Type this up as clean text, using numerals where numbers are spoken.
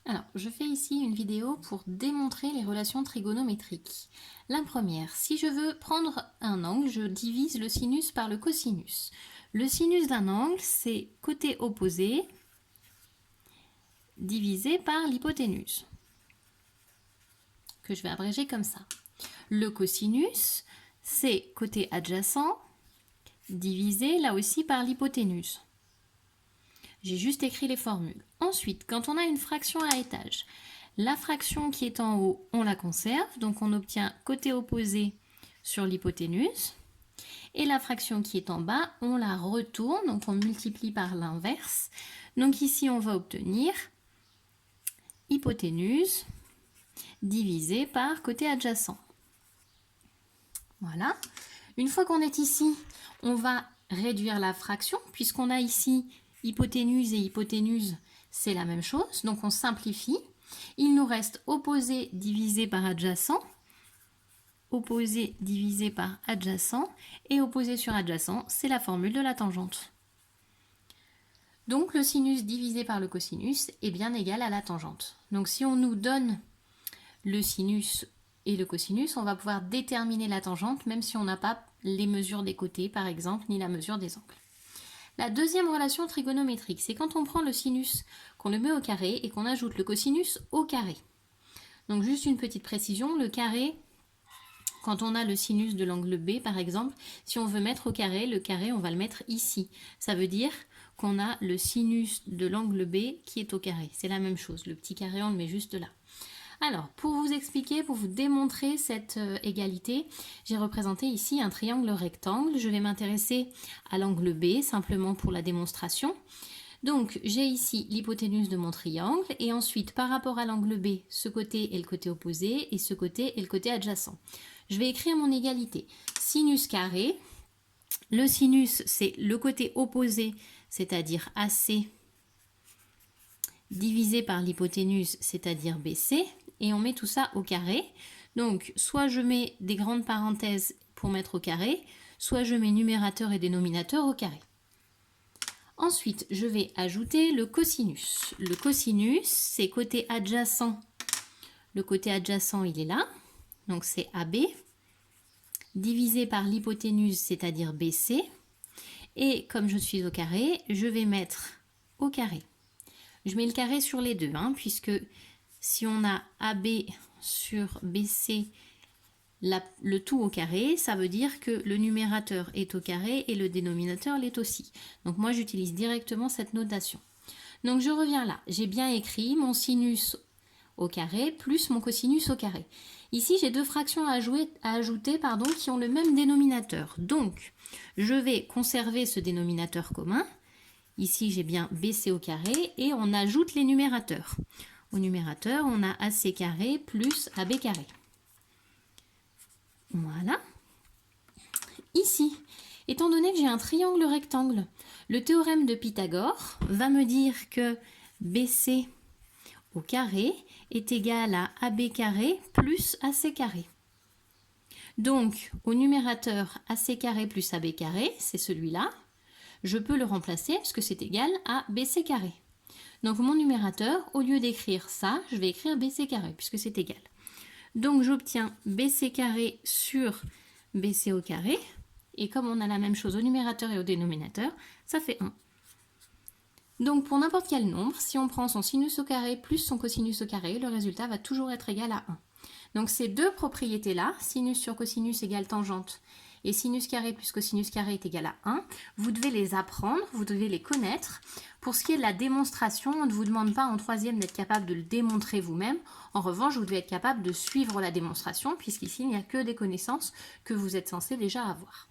Alors, je fais ici une vidéo pour démontrer les relations trigonométriques. La première, si je veux prendre un angle, je divise le sinus par le cosinus. Le sinus d'un angle, c'est côté opposé divisé par l'hypoténuse, que je vais abréger comme ça. Le cosinus, c'est côté adjacent divisé là aussi par l'hypoténuse. J'ai juste écrit les formules. Ensuite, quand on a une fraction à étage, la fraction qui est en haut, on la conserve, donc on obtient côté opposé sur l'hypoténuse. Et la fraction qui est en bas, on la retourne, donc on multiplie par l'inverse. Donc ici, on va obtenir hypoténuse divisé par côté adjacent. Voilà. Une fois qu'on est ici, on va réduire la fraction, puisqu'on a ici hypoténuse et hypoténuse, c'est la même chose. Donc on simplifie. Il nous reste opposé divisé par adjacent, opposé divisé par adjacent, et opposé sur adjacent, c'est la formule de la tangente. Donc le sinus divisé par le cosinus est bien égal à la tangente. Donc si on nous donne le sinus et le cosinus, on va pouvoir déterminer la tangente, même si on n'a pas les mesures des côtés, par exemple, ni la mesure des angles. La deuxième relation trigonométrique, c'est quand on prend le sinus, qu'on le met au carré et qu'on ajoute le cosinus au carré. Donc juste une petite précision, le carré, quand on a le sinus de l'angle B par exemple, si on veut mettre au carré, le carré on va le mettre ici. Ça veut dire qu'on a le sinus de l'angle B qui est au carré. C'est la même chose, le petit carré on le met juste là. Alors, pour vous expliquer, pour vous démontrer cette égalité, j'ai représenté ici un triangle rectangle. Je vais m'intéresser à l'angle B, simplement pour la démonstration. Donc, j'ai ici l'hypoténuse de mon triangle, et ensuite, par rapport à l'angle B, ce côté est le côté opposé, et ce côté est le côté adjacent. Je vais écrire mon égalité. Sinus carré, le sinus, c'est le côté opposé, c'est-à-dire AC, divisé par l'hypoténuse, c'est-à-dire BC, et on met tout ça au carré. Donc, soit je mets des grandes parenthèses pour mettre au carré, soit je mets numérateur et dénominateur au carré. Ensuite, je vais ajouter le cosinus. Le cosinus, c'est côté adjacent. Le côté adjacent, il est là. Donc, c'est AB, divisé par l'hypoténuse, c'est-à-dire BC. Et comme je suis au carré, je vais mettre au carré. Je mets le carré sur les deux, puisque si on a AB sur BC, le tout au carré, ça veut dire que le numérateur est au carré et le dénominateur l'est aussi. Donc moi, j'utilise directement cette notation. Donc je reviens là. J'ai bien écrit mon sinus au carré plus mon cosinus au carré. Ici, j'ai deux fractions à ajouter qui ont le même dénominateur. Donc, je vais conserver ce dénominateur commun. Ici, j'ai bien BC au carré et on ajoute les numérateurs. Au numérateur, on a AC carré plus AB carré. Voilà. Ici, étant donné que j'ai un triangle rectangle, le théorème de Pythagore va me dire que BC au carré est égal à AB carré plus AC carré. Donc, au numérateur, AC carré plus AB carré, c'est celui-là. Je peux le remplacer puisque c'est égal à BC carré. Donc mon numérateur, au lieu d'écrire ça, je vais écrire BC carré puisque c'est égal. Donc j'obtiens BC carré sur BC au carré. Et comme on a la même chose au numérateur et au dénominateur, ça fait 1. Donc pour n'importe quel nombre, si on prend son sinus au carré plus son cosinus au carré, le résultat va toujours être égal à 1. Donc ces deux propriétés-là, sinus sur cosinus égale tangente, et sinus carré plus cosinus carré est égal à 1, vous devez les apprendre, vous devez les connaître. Pour ce qui est de la démonstration, on ne vous demande pas en troisième d'être capable de le démontrer vous-même. En revanche, vous devez être capable de suivre la démonstration, puisqu'ici, il n'y a que des connaissances que vous êtes censé déjà avoir.